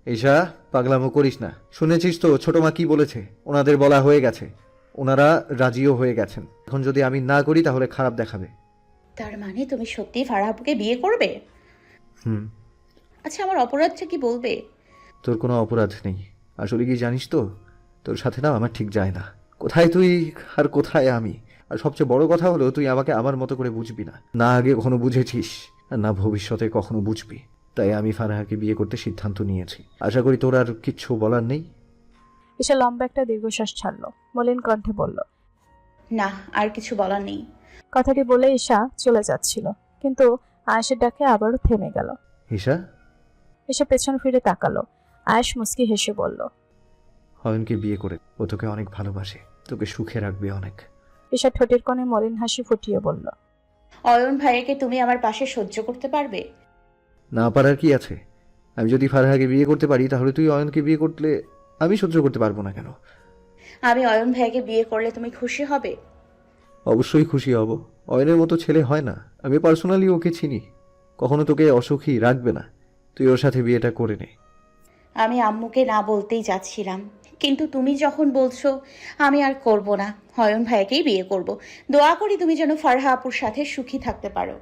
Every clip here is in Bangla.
ঈশা, পাগলামো করিস না। শুনেছিস তো ছোট মা কি বলেছে? ওনাদের বলা হয়ে গেছে, ওনারা রাজিও হয়ে গেছেন। এখন যদি আমি না করি তাহলে খারাপ দেখাবে। তার মানে তুমি সত্যি ফারাবকে বিয়ে করবে? হুম। আচ্ছা, আমার অপরাধটা কি বলবে? তোর কোনো অপরাধ নেই। আসলে কি জানিস তো, তোর সাথে না আমার ঠিক যায় না। কোথায় তুই আর কোথায় আমি। আর সবচেয়ে বড় কথা হলো, তুই আমাকে আমার মতো করে বুঝবি না, না আগে কখনো বুঝেছিস আর না ভবিষ্যতে কখনো বুঝবি। তাই আমি ফারাহাকে বিয়ে করতে সিদ্ধান্ত নিয়েছি। আশা করি তোর আর কিচ্ছু বলার নেই। ঈশা লম্বা একটা দীর্ঘশ্বাস ছাড়লো, মলিন কণ্ঠে বলল। না, আর কিছু বলার নেই। কথাটি বলে ঈশা চলে যাচ্ছিল, কিন্তু আয়েশের ডাকে আবারও থেমে গেল। ঈশা। ঈশা পেছন ফিরে তাকালো। আয়েশ মুচকি হেসে বলল। অয়নকে বিয়ে করে, ও তোকে অনেক ভালোবাসে, তোকে সুখে রাখবে অনেক। ঈশা ঠোঁটের কোণে মলিন হাসি ফুটিয়ে বলল। অয়ন ভাইয়াকে তুমি আমার পাশে সহ্য করতে পারবে? না পারার কি আছে? আমি যদি ফারহাকে বিয়ে করতে পারি তাহলে তুই অয়নকে বিয়ে করলে আমি সহ্য করতে পারবো না কেন? আমি অয়ন ভাইয়াকে বিয়ে করলে তুমি খুশি হবে? অবশ্যই খুশি হব। অয়নের মতো ছেলে হয় না। আমি পার্সোনালি ওকে চিনি, কখনো তোকে অসুখী রাখবে না। তুই ওর সাথে বিয়েটা করে নে। আমি আম্মুকে না বলতেই যাচ্ছিলাম, কিন্তু তুমি যখন বলছো আমি আর করব না, অয়ন ভাইয়াকেই বিয়ে করব। দোয়া করি তুমি যেন ফারহা আপুর সাথে সুখী থাকতে পারো।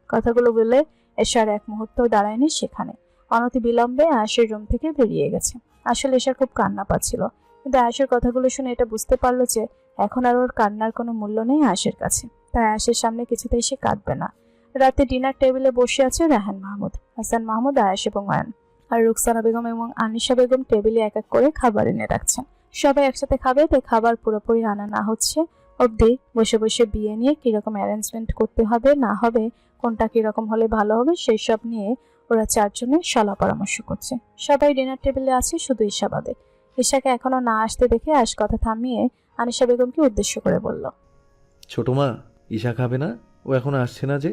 কথাগুলো বলে এশার এক মুহূর্তও দাঁড়ায়নি সেখানে। অনতি বিলম্বে আয়েশের রুম থেকে বেরিয়ে গেছে। আসলে এশার খুব কান্না পাচ্ছিল, কিন্তু আয়েশের কথাগুলো শুনে এটা বুঝতে পারলো যে এখন আর ওর কান্নার কোনো মূল্য নেই আয়েশের কাছে। তাই আয়েশের সামনে কিছুতেই সে কাঁদবে না। রাতে ডিনার টেবিলে বসে আছে রাহান মাহমুদ, হাসান মাহমুদ, আয়েশ এবং অয়ন। আর রুকসানা বেগম এবং আনিশা বেগম টেবিলে এক এক করে খাবার এনে রাখছেন। সবাই একসাথে খাবে, তাই খাবার পুরোপুরি আনা না হচ্ছে অবধি বসে বসে বিয়ে নিয়ে কিরকম অ্যারেঞ্জমেন্ট করতে হবে না হবে, কোনটা কিরকম হলে ভালো হবে, সেই সব নিয়ে ওরা চারজনে সলা পরামর্শ করছে। সবাই ডিনার টেবিলে আছে, শুধু ঈশা বাদে। ঈশাকে এখনো না আসতে দেখে আয়েশ কথা থামিয়ে আনিশা বেগমকে উদ্দেশ্য করে বলল। ছোট মা, ঈশা খাবে না? ও এখন আসছে না যে?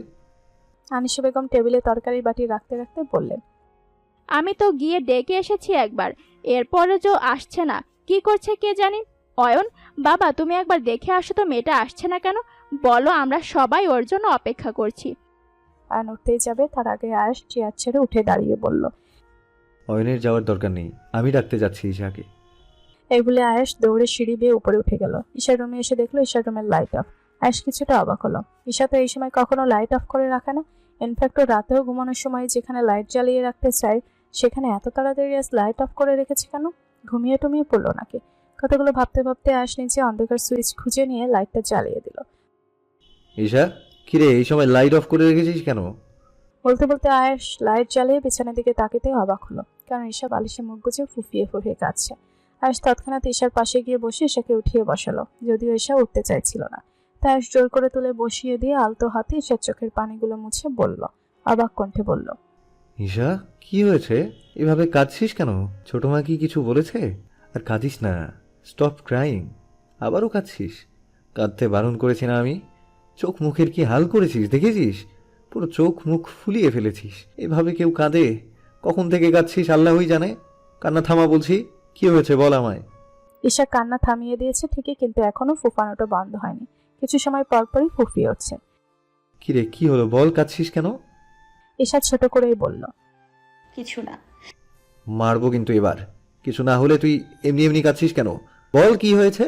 আনিশা বেগম টেবিলে তরকারির বাটি রাখতে রাখতে বললেন। আমি তো গিয়ে ডেকে এসেছি একবার, এরপরও যে আসছে না, কি করছে কে জানি। অয়ন বাবা, তুমি একবার দেখে আসো তো মেয়েটা আসছে না কেন। বলো, আমরা সবাই ওর জন্য অপেক্ষা করছি। আয়ন উঠতেই যাবে, তার আগে আয়েশ চেয়ার ছেড়ে উঠে দাঁড়িয়ে বলল। অয়নের যাওয়ার দরকার নেই, আমি ডাকতে যাচ্ছি ঈশাকে। এই বলে আয়েশ দৌড়ে সিঁড়ি বেয়ে উপরে উঠে গেল। ঈশার রুমে এসে দেখলো ঈশার রুমের লাইট অফ। আয়েশ কিছুটা অবাক হলো। ঈশা তো এই সময় কখনো লাইট অফ করে রাখে না। ইনফ্যাক্ট ও রাতেও ঘুমানোর সময় যেখানে লাইট জ্বালিয়ে রাখতে চায় সেখানে এত তাড়াতাড়ি আজ লাইট অফ করে রেখেছে কেন? ঘুমিয়ে টুমিয়ে পড়লো নাকি? কথাগুলো ভাবতে ভাবতে আয়েশ নিচে অন্ধকার সুইচ খুঁজে নিয়ে লাইটটা জ্বালিয়ে দিল। ঈশা, কিরে এই সময় লাইট অফ করে রেখেছিস কেন? বলতে বলতে আয়েশ লাইট জ্বালিয়ে বিছানার দিকে তাকিতে অবাক হলো, কারণ ঈশা বালিশে মুখ গুজে ফুফিয়ে ফুফিয়ে কাঁদছে। আয়েশ তৎক্ষণাৎ ঈশার পাশে গিয়ে বসে ঈশাকে উঠিয়ে বসালো, যদিও ঈশা উঠতে চাইছিল না। তাই আয়েশ জোর করে তুলে বসিয়ে দিয়ে আলতো হাতে ঈশার চোখের পানিগুলো মুছে বলল, অবাক কণ্ঠে বলল। ঈশা, কি হয়েছে? এভাবে কাঁদছিস কেন? ছোট মা কি কিছু বলেছে? আর কাঁদিস না, স্টপ ক্রাইং। আবারও কাঁদছিস? কাঁদতে বারণ করেছি না আমি? চোখ মুখের কি হাল করেছিস দেখেছিস? পুরো চোখ মুখ ফুলিয়ে ফেলেছিস। এভাবে কেউ কাঁদে? কখন থেকে কাঁদছিস আল্লাহই জানে। কান্না থামা বলছি। কি হয়েছে বল আমায়। ঈশা কান্না থামিয়ে দিয়েছে ঠিকই, কিন্তু এখনো ফুফানোটা বন্ধ হয়নি। কিছু সময় পরপরই ফুফিয়ে উঠছে। কিরে কি হলো বল, কাঁদছিস কেন? ঈশা ছোট করেই বলল। কিছু না। মারবো কিন্তু এবার। কিছু না হলে তুই এমনি এমনি কাঁদছিস কেন? বল কি হয়েছে?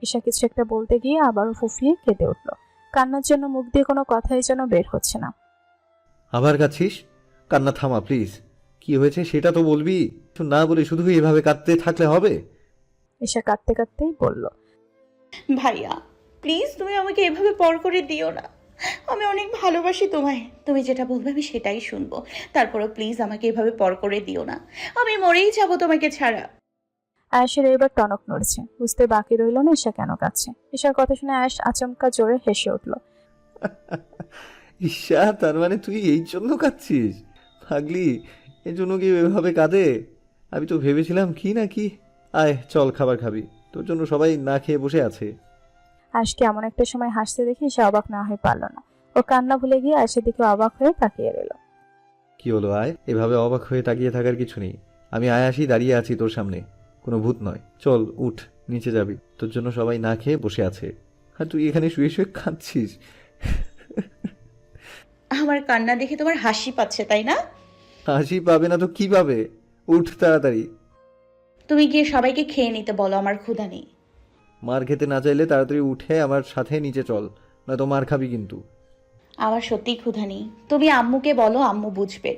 ঈশা কিছু একটা বলতে গিয়ে আবারও ফুফিয়ে কেঁদে উঠল। কান্নার জন্য মুখ দিয়ে কোনো কথাই যেন বের হচ্ছে না। আবার কাঁদছিস? কান্না থামা প্লিজ। কি হয়েছে সেটা তো বলবি। কিছু না বলে শুধু এভাবে কাঁদতে থাকলে হবে? ঈশা কাঁদতে কাঁদতেই বলল। ভাইয়া প্লিজ, তুমি আমাকে এভাবে পর করে দিও না। আমি অনেক ভালোবাসি তোমায়, তুমি যেটা বলবে আমি সেটাই শুনবো। তারপরও প্লিজ আমাকে এভাবে পর করে দিও না, আমি মরেই যাবো তোমাকে ছাড়া। আয়েশের এবার টনক নড়ছে, বুঝতে বাকি রইল না ঈশা কেন কাঁদছে। ঈশার কথা শুনে আয়েশ আচমকা জোরে হেসে উঠল। ঈশা, তার মানে তুই এই জন্য কাঁদছিস? পাগলি, এই জন্য কি এভাবে কাঁদে? আমি তো ভেবেছিলাম কি না কি। আয় চল খাবার খাবি, তোর জন্য সবাই না খেয়ে বসে আছে। আয়েশকে এমন একটা সময় হাসতে দেখে ঈশা অবাক না হয়ে পারল না। ও কান্না ভুলে গিয়ে আয়েশের দিকে অবাক হয়ে তাকিয়ে রইল। কি হলো আয়, এভাবে অবাক হয়ে তাকিয়ে থাকার কিছু নেই। আমি আয়াসই দাঁড়িয়ে আছি তোর সামনে, কোনো ভূত নয়। চল উঠ, নিচে যাবি। তোর জন্য সবাই না খেয়ে বসে আছে, আর তুই এখানে শুয়ে শুয়ে কাঁদছিস। আমার কান্না দেখে তোমার হাসি পাচ্ছে তাই না? হাসি পাবে না তো কি পাবে? উঠ তাড়াতাড়ি। তুমি গিয়ে সবাইকে খেয়ে নিতে বলো, আমার ক্ষুধা নেই। মার খেতে না চাইলে তাড়াতাড়ি উঠে আমার সাথে নিচে চল, নয়তো মার খাবি কিন্তু। আমার সত্যিই ক্ষুধা নেই। তুমি আম্মুকে বলো, আম্মু বুঝবে।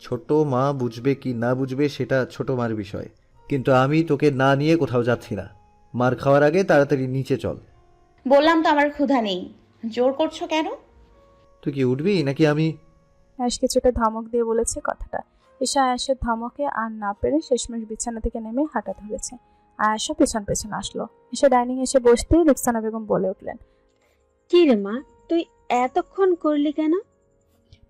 ছোট মা বুঝবে কি না বুঝবে সেটা ছোট মার বিষয়, কিন্তু আমি তোকে না নিয়ে কোথাও যাচ্ছি না। মার খাওয়ার আগে তাড়াতাড়ি নিচে চল। বললাম তো আমার ক্ষুধা নেই, জোর করছো কেন? তুই কি উঠবি নাকি আমি? আয়াস কিছুটা ধমক দিয়ে বলেছে কথাটা। ঈশা আয়াসের ধমকে আর না পেরে শেষমেশ বিছানা থেকে নেমে হাঁটা ধরেছে। আয়াসও পেছন পেছন আসলো। ঈশা ডাইনিং এসে বসতেই রুকসানা বেগম বলে উঠলেন, কি রে মা, তুই এতক্ষণ করলি কেন?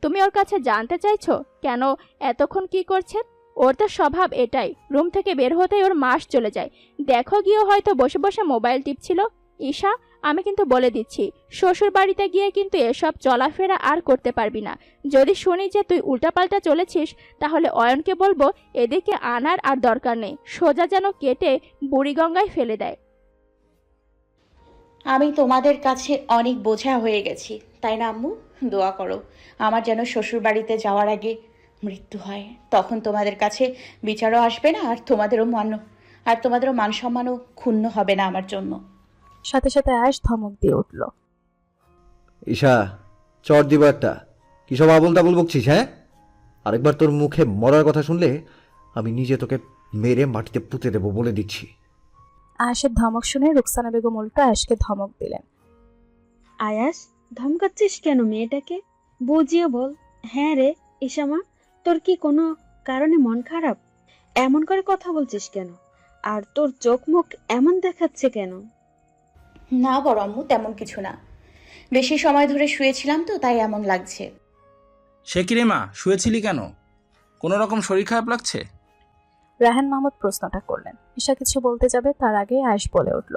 তুমি ওর কাছে জানতে চাইছো কেন এতক্ষণ কি করছে? ওর তো স্বভাব এটাই, রুম থেকে বের হতেই ওর মাস চলে যায়। দেখো গিয়েও হয়তো বসে বসে মোবাইল টিপছিল। ঈশা, আমি কিন্তু বলে দিচ্ছি, শ্বশুর বাড়িতে গিয়ে কিন্তু এসব চলাফেরা আর করতে পারবি না। যদি শুনি যে তুই উল্টাপাল্টা চলেছিস, তাহলে অয়নকে বলবো এদিকে আনার আর দরকার নেই, সোজা যেন কেটে বুড়িগঙ্গায় ফেলে দেয়। আমি তোমাদের কাছে অনেক বোঝা হয়ে গেছি, তাই না আম্মু? দোয়া করো আমার যেন শ্বশুর বাড়িতে যাওয়ার আগে মৃত্যু হয়। তখন তোমাদের কাছে বিচারও আসবে না, আর তোমাদেরও মান সম্মানও ক্ষুণ্ণ হবে না আমার জন্য। সাথে সাথে আয়াস ধমক দিয়ে উঠল। ঈশা, চট দিব একটা। কি সব আবল তাবল বকছিস? হ্যাঁ, আরেকবার তোর মুখে মরার কথা শুনলে আমি নিজে তোকে মেরে মাটিতে পুঁতে দেবো বলে দিচ্ছি। আয়াসের ধমক শুনে রুকসানা বেগম উল্টো আয়াসকে ধমক দিলেন। আয়াস, ধমকাচ্ছিস কেন মেয়েটাকে? বুঝিয়ে বল। হ্যাঁ রে ইশামা, তোর কি কোনো কারণে মন খারাপ? এমন করে কথা বলছিস কেন? আর তোর চোখ মুখ এমন দেখাচ্ছে কেন? না বড় আম্মু, তেমন কিছু না। বেশি সময় ধরে শুয়েছিলাম তো, তাই এমন লাগছে। সে কি রে মা, শুয়েছিলি কেন? কোনো রকম শরীর খারাপ লাগছে? রায়হান মাহমুদ প্রশ্নটা করলেন। ঈশা কিছু বলতে যাবে তার আগে আয়াস বলে উঠল,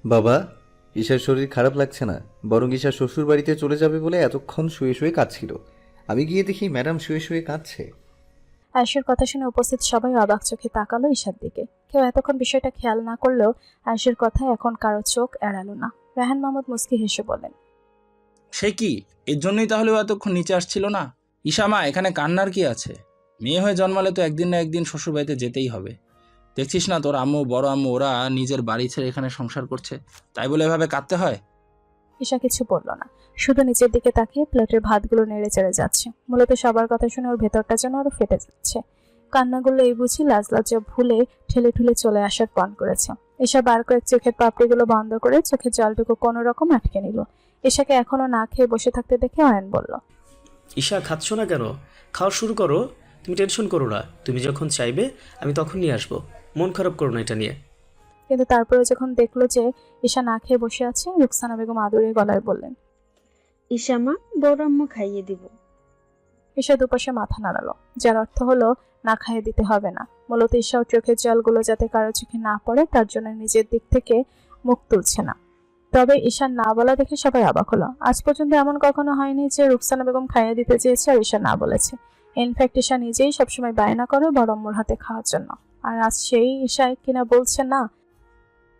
বাবা, ঈশার শরীর খারাপ লাগছে না, বরং ঈশা শ্বশুর বাড়িতে চলে যাবে বলে এতক্ষণ শুয়ে শুয়ে কাঁদছিল। আমি গিয়ে দেখি ম্যাডাম শুয়ে শুয়ে কাঁদছে। আয়াসের কথা শুনে উপস্থিত সবাই অবাক চোখে তাকালো ঈশার দিকে। কেউ এতক্ষণ বিষয়টা খেয়াল না করলেও আয়াসের কথায় এখন কারো চোখ এড়ালো না। রায়হান মাহমুদ মুস্কি হেসে বলেন, সে কি, এর জন্যই তাহলে ও এতক্ষণ নিচে আসছিল না? ঈশা মা, এখানে কান্নার কি আছে? মেয়ে হয়ে জন্মালে তো একদিন না একদিন শ্বশুর বাড়িতে যেতেই হবে। দেখছিস না তোর আম্মু, বড় আম্মু, ওরা নিজের বাড়ি ছেড়ে এখানে সংসার করছে, তাই বলে এভাবে কাঁদতে হয়? ঈশা কিছু বলল না, শুধু নিচের দিকে তাকিয়ে প্লেটের ভাতগুলো নেড়ে চেড়ে যাচ্ছে। মূলত সবার কথা শুনে ওর ভেতরটা যেন আরো ফেটে যাচ্ছে। কান্নাগুলো এই বুঝি লাজ লজ্জা ভুলে ঠেলে ঠুলে চলে আসার পণ করেছে। ঈশা বার কয়েক চোখের পাপড়িগুলো বন্ধ করে চোখের জলটুকু কোনো রকম আটকে নিল। ঈশাকে এখনো না খেয়ে বসে থাকতে দেখে অয়ন বলল, ঈশা, খাচ্ছ না কেন? খাওয়া শুরু করো। তুমি টেনশন করো না, তুমি যখন চাইবে আমি তখন নিয়ে আসবো। মন খারাপ করো না এটা নিয়ে। কিন্তু তারপরে যখন দেখলো যে ঈশা না খেয়ে বসে আছে, রুকসানা বেগম আদুরে গলায় বললেন, ইশামা, বড় আম্মু খাইয়ে দিব। ঈশা দুপাশে মাথা নাড়ালো, যার অর্থ হলো না খাইয়ে দিতে হবে না। মূলত ঈশা ওর চোখের জলগুলো যাতে কারো চোখে না পড়ে তার জন্য নিজের দিক থেকে মুখ তুলছে না। তবে ঈশার না বলা দেখে সবাই অবাক হলো। আজ পর্যন্ত এমন কখনো হয়নি যে রুকসানা বেগম খাইয়ে দিতে চেয়েছে আর ঈশা না বলেছে। ইনফ্যাক্ট ঈশা নিজেই সবসময় বায়না করে বড় আম্মুর হাতে খাওয়ার জন্য, আর আজ সেই ঈশাই কিনা বলছে না।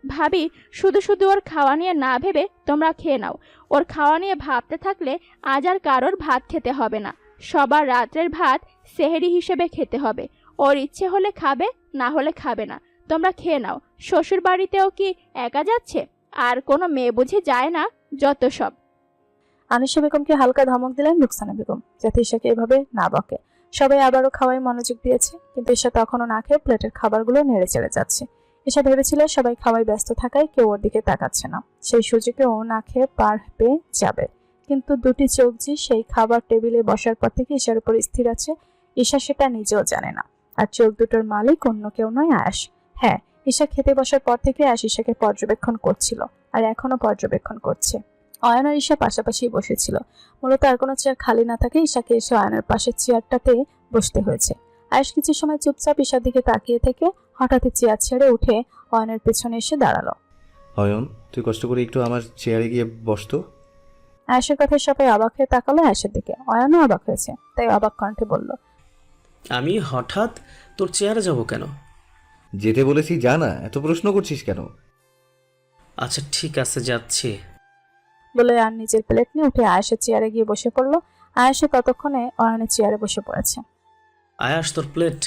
ভাবি, শুধু শুধু ওর খাওয়া নিয়ে না ভেবে তোমরা খেয়ে নাও। ওর খাওয়া নিয়ে ভাবতে থাকলে আজ আর কারোর ভাত খেতে হবে না। সবার রাত্রের ভাত সেহেরি হিসেবে খেতে হবে। ওর ইচ্ছে হলে খাবে, না হলে খাবে না। তোমরা খেয়ে নাও। শ্বশুর বাড়িতেও কি একা যাচ্ছে? আর কোনো মেয়ে বুঝে যায় না? যত সব। আনিশা বেগমকে হালকা ধমক দিলেন রুকসানা বেগম, যাতে ঈশাকে এভাবে না বকে। সবাই আবারও খাওয়ায় মনোযোগ দিয়েছে, কিন্তু ঈশা তখনও না খেয়ে প্লেটের খাবারগুলো নেড়ে চেড়ে যাচ্ছে। ঈশা ভেবেছিল সবাই খাওয়ায় ব্যস্ত থাকায় কেউ ওর দিকে তাকাচ্ছে না, সেই সুযোগে ও না খেয়ে পার পেয়ে যাবে। কিন্তু দুটি চোখ যে সেই খাবার টেবিলে বসার পর থেকে ঈশার উপর স্থির আছে, ঈশা সেটা নিজেও জানে না। আর চোখ দুটোর মালিক অন্য কেউ নয়, আয়াস। হ্যাঁ, ঈশা খেতে বসার পর থেকে আয়াস ঈশাকে পর্যবেক্ষণ করছিল, আর এখনো পর্যবেক্ষণ করছে। অয়ন আর ঈশা পাশাপাশি বসেছিল। মূলত আর কোনো চেয়ার খালি না থাকে ঈশাকে এসে অয়নের পাশের চেয়ারটাতে বসতে হয়েছে। আয়াস কিছু সময় চুপচাপ ঈশার দিকে তাকিয়ে থেকে হঠাৎই চেয়ার ছেড়ে উঠে অয়নের পেছনে এসে দাঁড়ালো। অয়ন, তুই কষ্ট করে একটু আমার চেয়ারে গিয়ে বসতো। আয়াসের কথায় সবাই অবাক হয়ে তাকালো আয়াসের দিকে। অয়নও অবাক হয়েছে, তাই অবাক কণ্ঠে বলল, আমি হঠাৎ তোর চেয়ারে যাব কেন? যেতে বলেছি জানা, এত প্রশ্ন করছিস কেন? আচ্ছা ঠিক আছে, যাচ্ছি। বলে আর নিজের প্লেট নিয়ে উঠে আয়াসের চেয়ারে গিয়ে বসে পড়লো। আয়াসে ততক্ষণে অয়নের চেয়ারে বসে পড়েছে। আয়াস তোর প্লেট।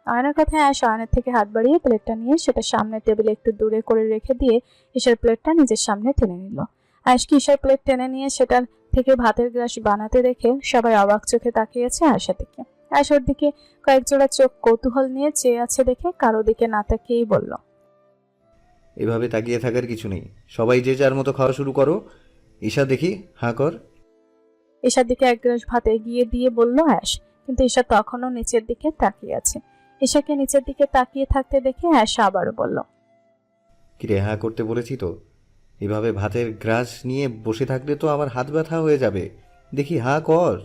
আয়নার কথায় আয়াস আয়নার থেকে হাত বাড়িয়ে প্লেটটা নিয়ে সেটা সামনের টেবিলে একটু দূরে করে রেখে দিয়ে ঈশার প্লেটটা নিজের সামনে টেনে নিল। আয়াসকে ঈশার প্লেট টেনে নিয়ে সেটার থেকে ভাতের গ্লাস বানাতে দেখে সবাই অবাক চোখে তাকিয়েছে আয়শার দিকে। আয়শার দিকে কয়েক জোড়া চোখ কৌতূহল নিয়ে চেয়ে আছে দেখে কারো দিকে না তাকিয়েই বলল, এভাবে তাকিয়ে থাকার কিছু নেই, সবাই যে যার মতো খাওয়া শুরু করো। ঈশা দেখি হাঁ কর। ঈশার দিকে এক গ্লাস ভাত এগিয়ে দিয়ে বলল আয়াস, কিন্তু ঈশা তখনও নিচের দিকে তাকিয়ে আছে। ঈশাকে নিচের দিকে তাকিয়ে থাকতে দেখে আয়াস আবারও বলল, কিরে হাঁ করতে বলেছি তো, এভাবে ভাতের গ্রাস নিয়ে বসে থাকলে তো আমার হাত ব্যথা হয়ে যাবে, দেখি হাঁ কর।